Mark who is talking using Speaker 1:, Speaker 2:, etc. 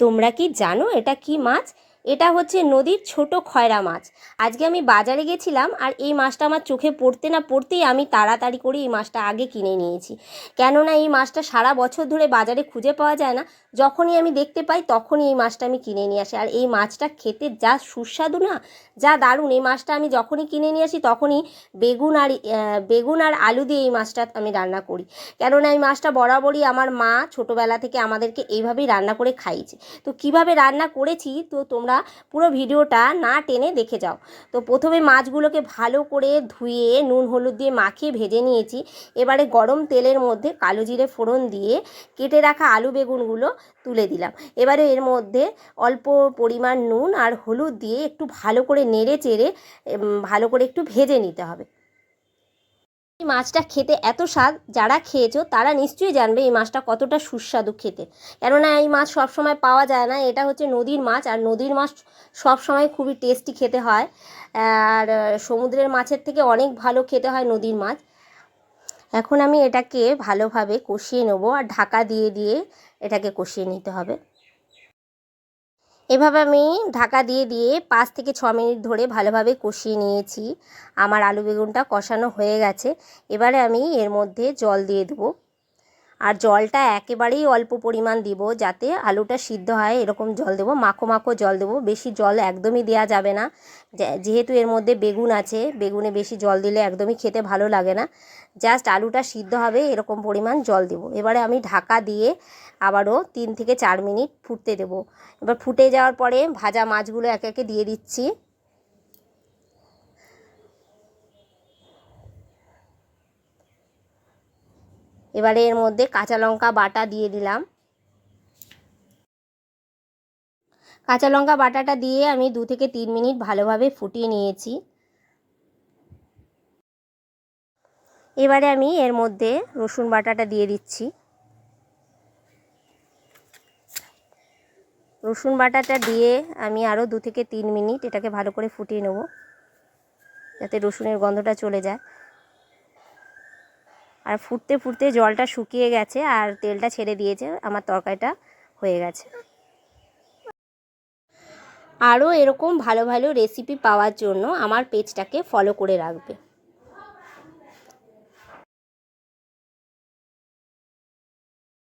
Speaker 1: তোমরা কি জানো এটা কি মাছ? এটা হচ্ছে নদীর ছোট খয়রা মাছ। আজকে আমি বাজারে গেছিলাম আর এই মাছটা আমার চোখে পড়তে না পড়তেই আমি তাড়াতাড়ি করে এই মাছটা আগে কিনে নিয়েছি। কেননা এই মাছটা সারা বছর ধরে বাজারে খুঁজে পাওয়া যায় না, যখনই আমি দেখতে পাই তখনই এই মাছটা আমি কিনে নিয়ে আসি। আর এই মাছটা খেতে যা সুস্বাদু না, যা দারুণ! এই মাছটা আমি যখনই কিনে নিয়ে আসি তখনই বেগুন আর আলু দিয়ে এই মাছটা আমি রান্না করি। কেননা এই মাছটা বরাবরই আমার মা ছোটোবেলা থেকে আমাদেরকে এইভাবেই রান্না করে খাইয়েছে। তো কিভাবে রান্না করেছি তো তোমরা পুরো ভিডিওটা না টেনে দেখে যাও। তো প্রথমে মাছগুলোকে ভালো করে ধুয়ে নুন হলুদ দিয়ে মাখিয়ে ভেজে নিয়েছি। এবারে গরম তেলের মধ্যে কালো জিরে ফোড়ন দিয়ে কেটে রাখা আলু বেগুনগুলো তুলে দিলাম। এবারে এর মধ্যে অল্প পরিমাণ নুন আর হলুদ দিয়ে একটু ভালো করে নেড়ে চেড়ে ভালো করে একটু ভেজে নিতে হবে। এই মাছটা খেতে এত স্বাদ, যারা খেয়েছো তারা নিশ্চয়ই জানবে এই মাছটা কতটা সুস্বাদু খেতে। কেননা এই মাছ সবসময় পাওয়া যায় না, এটা হচ্ছে নদীর মাছ, আর নদীর মাছ সবসময় খুবই টেস্টি খেতে হয়। আর সমুদ্রের মাছের থেকে অনেক ভালো খেতে হয় নদীর মাছ। এখন আমি এটাকে ভালোভাবে কষিয়ে নেবো আর ঢাকা দিয়ে দিয়ে এটাকে কষিয়ে নিতে হবে। এভাবে আমি ঢাকা দিয়ে দিয়ে 5 থেকে 6 মিনিট ধরে ভালোভাবে কষিয়ে নিয়েছি। আমার আলু বেগুনটা কষানো হয়ে গেছে। এবারে আমি এর মধ্যে জল দিয়ে দেবো, আর জলটা একেবারেই অল্প পরিমাণ দিব, যাতে আলুটা সিদ্ধ হয় এরকম জল দেবো। মাখো মাখো জল দেবো, বেশি জল একদমই দেওয়া যাবে না। যেহেতু এর মধ্যে বেগুন আছে, বেগুনে বেশি জল দিলে একদমই খেতে ভালো লাগে না। জাস্ট আলুটা সিদ্ধ হবে এরকম পরিমাণ জল দেবো। এবারে আমি ঢাকা দিয়ে আবারও 3 থেকে 4 মিনিট ফুটতে দেবো। এবার ফুটে যাওয়ার পরে ভাজা মাছগুলো একে একে দিয়ে দিচ্ছি। এবারে এর মধ্যে কাঁচা লঙ্কা বাটা দিয়ে দিলাম। কাঁচা লঙ্কা বাটাটা দিয়ে আমি 2 থেকে 3 মিনিট ভালোভাবে ফুটিয়ে নিয়েছি। এবারে আমি এর মধ্যে রসুন বাটাটা দিয়ে দিচ্ছি। রসুন বাটাটা দিয়ে আমি আরও 2 থেকে 3 মিনিট এটাকে ভালো করে ফুটিয়ে নেব, যাতে রসুনের গন্ধটা চলে যায়। আর ফুটতে ফুটতে জলটা শুকিয়ে গেছে আর তেলটা ছেড়ে দিয়েছে, আমার তরকারিটা হয়ে গেছে। আরও এরকম ভালো ভালো রেসিপি পাওয়ার জন্য আমার পেজটাকে ফলো করে রাখবে।